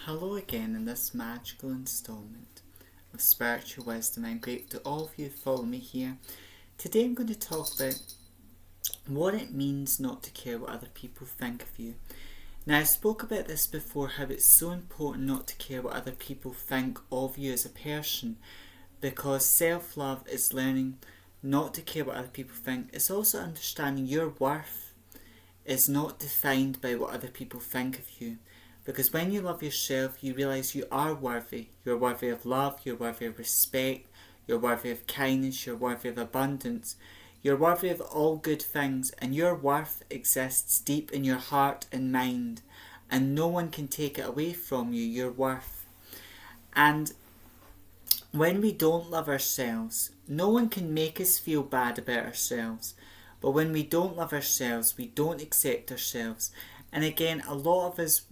Hello again in this magical installment of Spiritual Wisdom. I'm grateful to all of you who follow me here. Today I'm going to talk about what it means not to care what other people think of you. Now I spoke about this before, how it's so important not to care what other people think of you as a person, because self-love is learning not to care what other people think. It's also understanding your worth is not defined by what other people think of you. Because when you love yourself, you realise you are worthy. You're worthy of love, you're worthy of respect, you're worthy of kindness, you're worthy of abundance. You're worthy of all good things, and your worth exists deep in your heart and mind. And no one can take it away from you, your worth. And when we don't love ourselves, no one can make us feel bad about ourselves. But when we don't love ourselves, we don't accept ourselves. And again, a lot of us,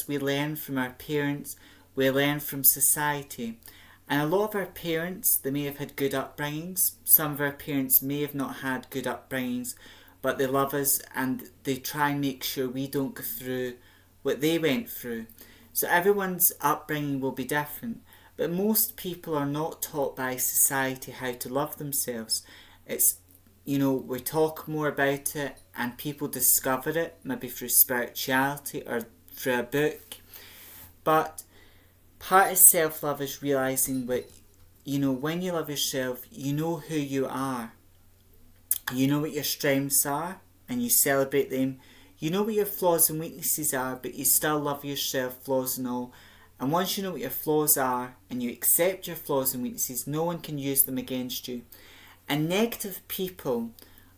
we learn from our parents, we learn from society. And a lot of our parents, they may have had good upbringings. Some of our parents may have not had good upbringings, but they love us and they try and make sure we don't go through what they went through. So everyone's upbringing will be different. But most people are not taught by society how to love themselves. We talk more about it and people discover it, maybe through spirituality or through a book. But part of self-love is realising that, when you love yourself, you know who you are. You know what your strengths are and you celebrate them. You know what your flaws and weaknesses are, but you still love yourself, flaws and all. And once you know what your flaws are and you accept your flaws and weaknesses, no one can use them against you. And negative people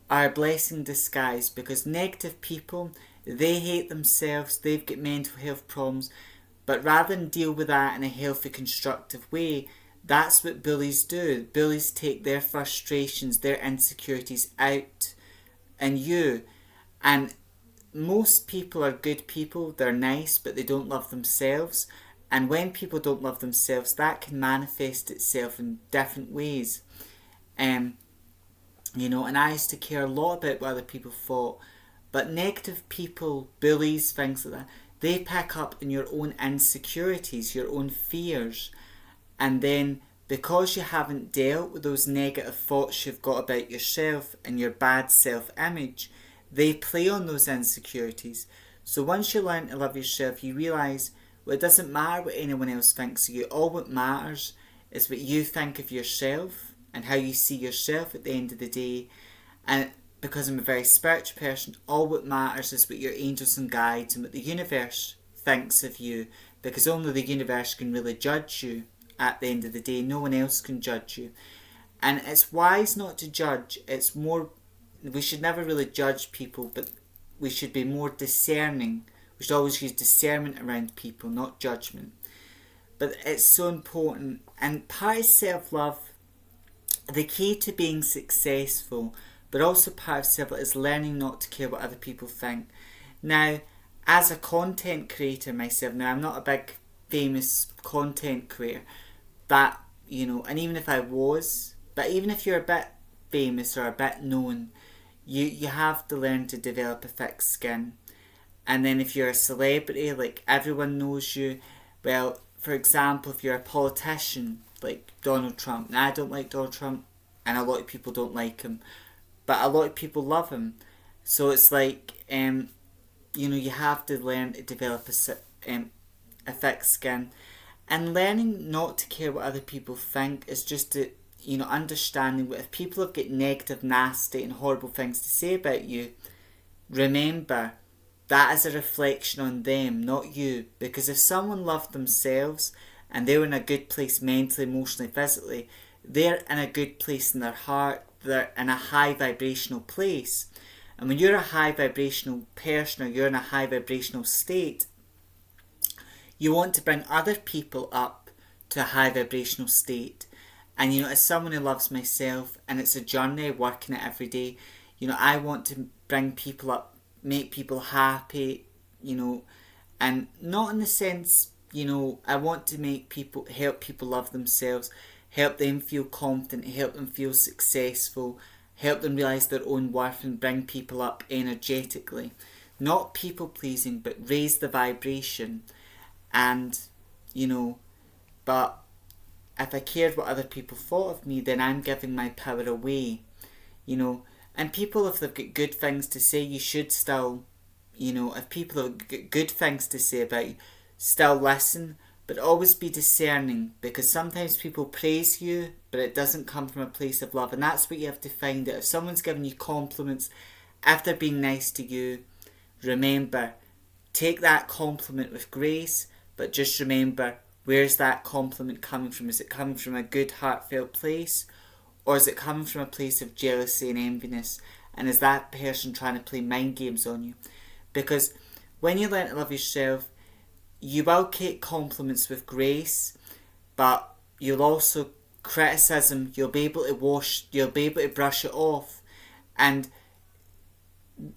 are a blessing in disguise, because negative people, they hate themselves, they've got mental health problems, but rather than deal with that in a healthy, constructive way, that's what bullies do. Bullies take their frustrations, their insecurities out on you. And most people are good people, they're nice, but they don't love themselves. And when people don't love themselves, that can manifest itself in different ways. And I used to care a lot about what other people thought, but negative people, bullies, things like that, they pick up in your own insecurities, your own fears, and then because you haven't dealt with those negative thoughts you've got about yourself and your bad self-image, they play on those insecurities. So once you learn to love yourself, you realise, well, it doesn't matter what anyone else thinks of you. All what matters is what you think of yourself and how you see yourself at the end of the day. And because I'm a very spiritual person, all what matters is what your angels and guides and what the universe thinks of you, because only the universe can really judge you at the end of the day. No one else can judge you. And it's wise not to judge. We should never really judge people, but we should be more discerning. We should always use discernment around people, not judgment. But it's so important. And part of self-love, the key to being successful, but also part of self-love, is learning not to care what other people think. Now, as a content creator myself, now I'm not a big famous content creator, but, and even if I was, but even if you're a bit famous or a bit known, you have to learn to develop a thick skin. And then if you're a celebrity, like everyone knows you, well, for example, if you're a politician, like Donald Trump. Now, I don't like Donald Trump, and a lot of people don't like him, but a lot of people love him. So it's like, you have to learn to develop a thick skin. And learning not to care what other people think is just to, understanding that if people have got negative, nasty and horrible things to say about you, remember, that is a reflection on them, not you. Because if someone loved themselves and they're in a good place mentally, emotionally, physically, they're in a good place in their heart, they're in a high vibrational place. And when you're a high vibrational person, or you're in a high vibrational state, you want to bring other people up to a high vibrational state. And as someone who loves myself, and it's a journey working it every day, I want to bring people up, make people happy, and not in the sense, I want to help people love themselves, help them feel confident, help them feel successful, help them realise their own worth, and bring people up energetically. Not people pleasing, but raise the vibration. And, you know, but if I cared what other people thought of me, then I'm giving my power away, you know. And people, if they've got good things to say, you should still, you know, if people have got good things to say about you, still listen, but always be discerning, because sometimes people praise you, but it doesn't come from a place of love. And that's what you have to find out. If someone's giving you compliments, if they're being nice to you, remember, take that compliment with grace, but just remember, where's that compliment coming from? Is it coming from a good, heartfelt place? Or is it coming from a place of jealousy and enviness? And is that person trying to play mind games on you? Because when you learn to love yourself, you will take compliments with grace, but you'll also criticism, you'll be able to brush it off. And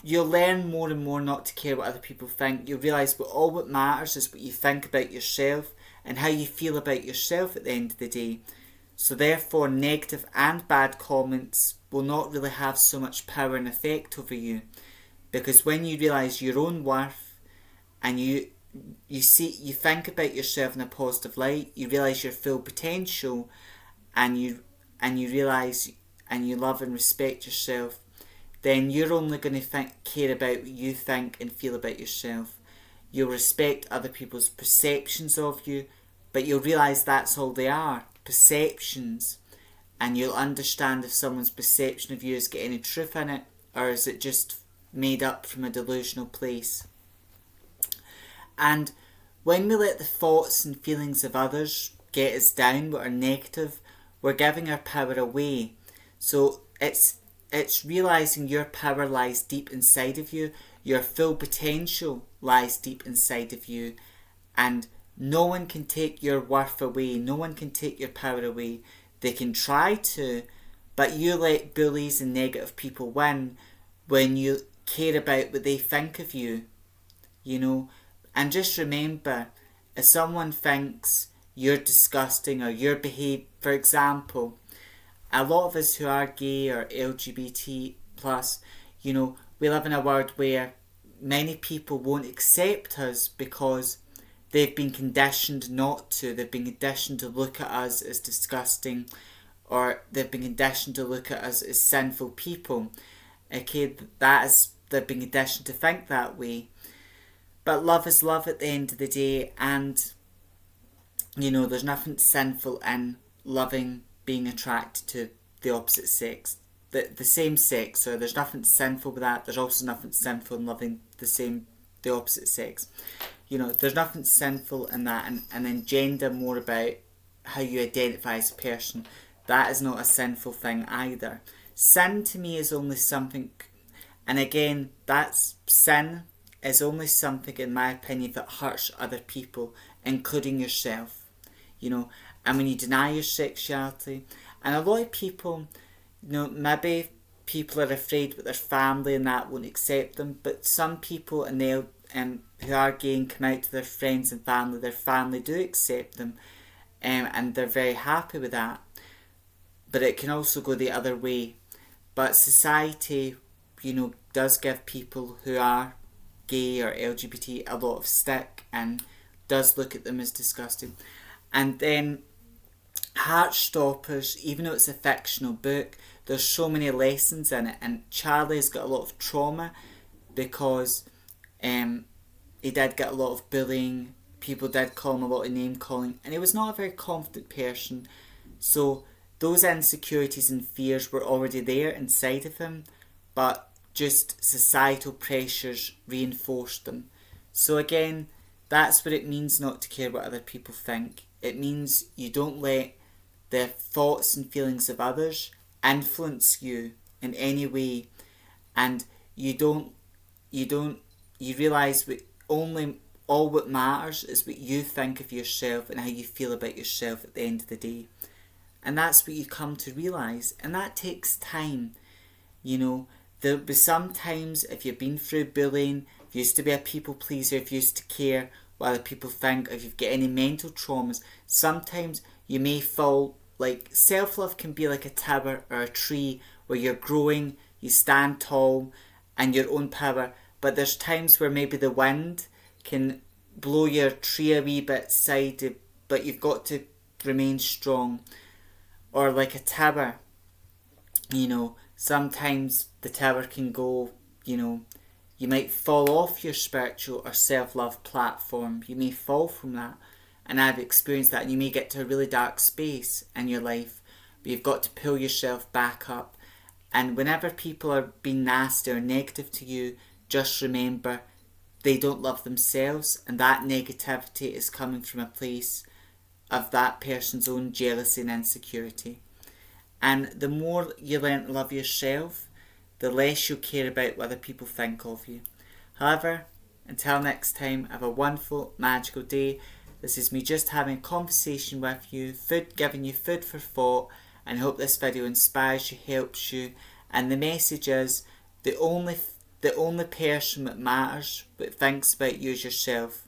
you'll learn more and more not to care what other people think. You'll realise that all what matters is what you think about yourself and how you feel about yourself at the end of the day. So therefore, negative and bad comments will not really have so much power and effect over you. Because when you realise your own worth and you think about yourself in a positive light, you realise your full potential, and you realise and you love and respect yourself, then you're only going to care about what you think and feel about yourself. You'll respect other people's perceptions of you, but you'll realise that's all they are, perceptions. And you'll understand if someone's perception of you has got any truth in it, or is it just made up from a delusional place. And when we let the thoughts and feelings of others get us down, what are negative, we're giving our power away. So it's realising your power lies deep inside of you, your full potential lies deep inside of you, and no one can take your worth away, no one can take your power away. They can try to, but you let bullies and negative people win when you care about what they think of you, you know. And just remember, if someone thinks you're disgusting or your behaviour, for example, a lot of us who are gay or LGBT plus, you know, we live in a world where many people won't accept us because they've been conditioned not to. They've been conditioned to look at us as disgusting, or they've been conditioned to look at us as sinful people. Okay, they've been conditioned to think that way. But love is love at the end of the day, and you know, there's nothing sinful in loving, being attracted to the opposite sex, the same sex. So there's nothing sinful with that. There's also nothing sinful in loving the opposite sex. You know, there's nothing sinful in that. And then gender, more about how you identify as a person. That is not a sinful thing either. Sin to me is only something, and again, sin is only something, in my opinion, that hurts other people, including yourself. You know, and when you deny your sexuality, and a lot of people, you know, maybe people are afraid that their family and that won't accept them, but some people who are gay and come out to their friends and family, their family do accept them, and they're very happy with that. But it can also go the other way. But society, you know, does give people who are gay or LGBT a lot of stick and does look at them as disgusting. And then Heartstoppers, even though it's a fictional book, there's so many lessons in it, and Charlie's got a lot of trauma because he did get a lot of bullying, people did call him a lot of name calling, and he was not a very confident person. So those insecurities and fears were already there inside of him, but just societal pressures reinforced them. So again, that's what it means not to care what other people think. It means you don't let the thoughts and feelings of others influence you in any way, and you realise all what matters is what you think of yourself and how you feel about yourself at the end of the day. And that's what you come to realise, and that takes time. You know, there'll be sometimes, if you've been through bullying, if you used to be a people pleaser, if you used to care what other people think, if you've got any mental traumas, sometimes you may fall. Like, self-love can be like a tower or a tree where you're growing, you stand tall, and your own power. But there's times where maybe the wind can blow your tree a wee bit sided, but you've got to remain strong. Or like a tower, sometimes the tower can go, you might fall off your spiritual or self-love platform. You may fall from that. And I've experienced that. And you may get to a really dark space in your life. But you've got to pull yourself back up. And whenever people are being nasty or negative to you, just remember they don't love themselves. And that negativity is coming from a place of that person's own jealousy and insecurity. And the more you learn to love yourself, the less you'll care about what other people think of you. However, until next time, have a wonderful, magical day. This is me just having a conversation with you, giving you food for thought, and I hope this video inspires you, helps you. And the message is, the only person that matters, that thinks about you is yourself.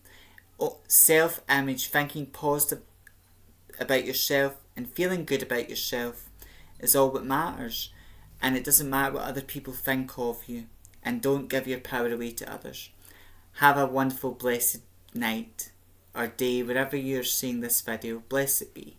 Self-image, thinking positive about yourself and feeling good about yourself is all that matters. And it doesn't matter what other people think of you. And don't give your power away to others. Have a wonderful, blessed night or day, wherever you're seeing this video. Blessed be.